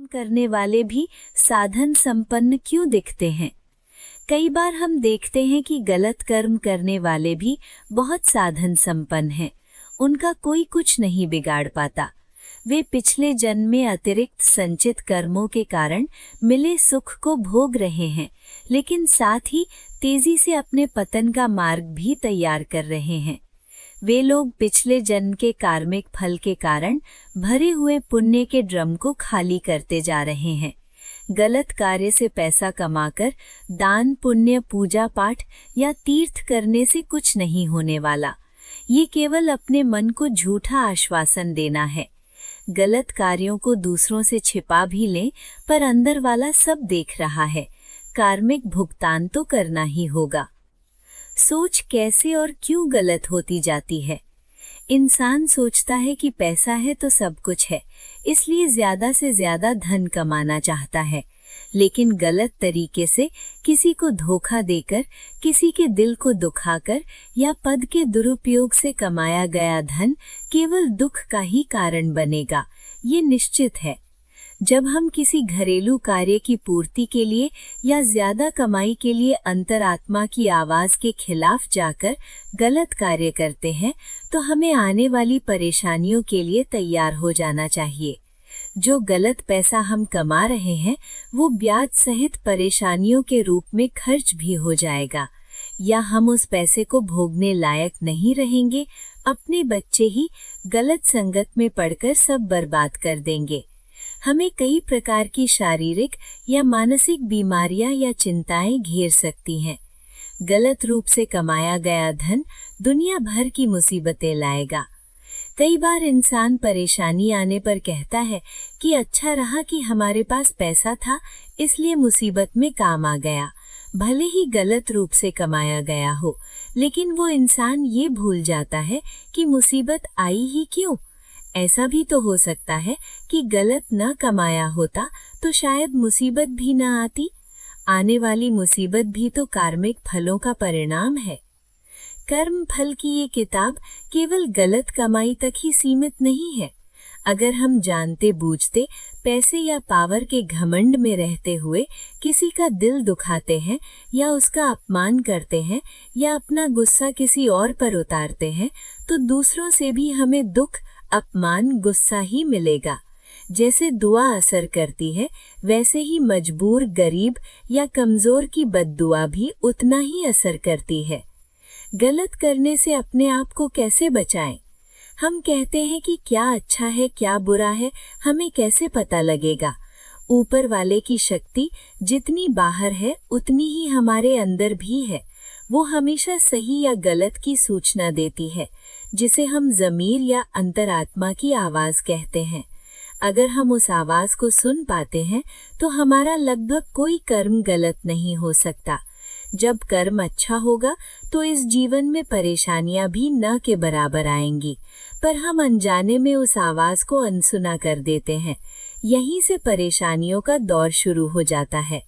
करने वाले भी साधन संपन्न क्यों दिखते हैं? कई बार हम देखते हैं कि गलत कर्म करने वाले भी बहुत साधन संपन्न हैं। उनका कोई कुछ नहीं बिगाड़ पाता। वे पिछले जन्म में अतिरिक्त संचित कर्मों के कारण मिले सुख को भोग रहे हैं, लेकिन साथ ही तेजी से अपने पतन का मार्ग भी तैयार कर रहे हैं। वे लोग पिछले जन्म के कार्मिक फल के कारण भरे हुए पुण्य के ड्रम को खाली करते जा रहे हैं। गलत कार्य से पैसा कमाकर दान पुण्य पूजा पाठ या तीर्थ करने से कुछ नहीं होने वाला। ये केवल अपने मन को झूठा आश्वासन देना है। गलत कार्यों को दूसरों से छिपा भी लें, पर अंदर वाला सब देख रहा है। कार्मिक भुगतान तो करना ही होगा। सोच कैसे और क्यों गलत होती जाती है? इंसान सोचता है कि पैसा है तो सब कुछ है, इसलिए ज्यादा से ज्यादा धन कमाना चाहता है। लेकिन गलत तरीके से किसी को धोखा देकर, किसी के दिल को दुखाकर या पद के दुरुपयोग से कमाया गया धन केवल दुख का ही कारण बनेगा, ये निश्चित है। जब हम किसी घरेलू कार्य की पूर्ति के लिए या ज्यादा कमाई के लिए अंतरात्मा की आवाज के खिलाफ जाकर गलत कार्य करते हैं, तो हमें आने वाली परेशानियों के लिए तैयार हो जाना चाहिए। जो गलत पैसा हम कमा रहे हैं, वो ब्याज सहित परेशानियों के रूप में खर्च भी हो जाएगा, या हम उस पैसे को भोगने लायक नहीं रहेंगे। अपने बच्चे ही गलत संगत में पड़कर सब बर्बाद कर देंगे। हमें कई प्रकार की शारीरिक या मानसिक बीमारियां या चिंताएं घेर सकती हैं। गलत रूप से कमाया गया धन दुनिया भर की मुसीबतें लाएगा। कई बार इंसान परेशानी आने पर कहता है कि अच्छा रहा कि हमारे पास पैसा था, इसलिए मुसीबत में काम आ गया। भले ही गलत रूप से कमाया गया हो, लेकिन वो इंसान ये भूल जाता है कि मुसीबत आई ही क्यों। ऐसा भी तो हो सकता है कि गलत न कमाया होता तो शायद मुसीबत भी न आती। आने वाली मुसीबत भी तो कार्मिक फलों का परिणाम है। कर्म फल की ये किताब केवल गलत कमाई तक ही सीमित नहीं है। अगर हम जानते बूझते पैसे या पावर के घमंड में रहते हुए किसी का दिल दुखाते हैं या उसका अपमान करते हैं या अपना गुस्सा किसी और पर उतारते हैं, तो दूसरों से भी हमें दुख, अपमान, गुस्सा ही मिलेगा। जैसे दुआ असर करती है, वैसे ही मजबूर, गरीब या कमजोर की बद्दुआ भी उतना ही असर करती है। गलत करने से अपने आप को कैसे बचाएं? हम कहते हैं कि क्या अच्छा है क्या बुरा है, हमें कैसे पता लगेगा? ऊपर वाले की शक्ति जितनी बाहर है उतनी ही हमारे अंदर भी है। वो हमेशा सही या गलत की सूचना देती है, जिसे हम ज़मीर या अंतरात्मा की आवाज कहते हैं। अगर हम उस आवाज को सुन पाते हैं तो हमारा लगभग कोई कर्म गलत नहीं हो सकता। जब कर्म अच्छा होगा तो इस जीवन में परेशानियां भी न के बराबर आएंगी, पर हम अनजाने में उस आवाज को अनसुना कर देते हैं। यहीं से परेशानियों का दौर शुरू हो जाता है।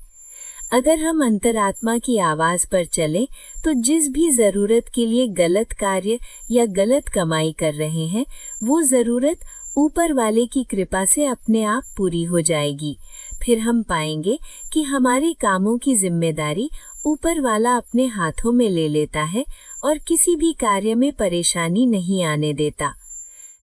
अगर हम अंतरात्मा की आवाज पर चलें तो जिस भी जरूरत के लिए गलत कार्य या गलत कमाई कर रहे हैं, वो जरूरत ऊपर वाले की कृपा से अपने आप पूरी हो जाएगी। फिर हम पाएंगे कि हमारे कामों की जिम्मेदारी ऊपर वाला अपने हाथों में ले लेता है और किसी भी कार्य में परेशानी नहीं आने देता।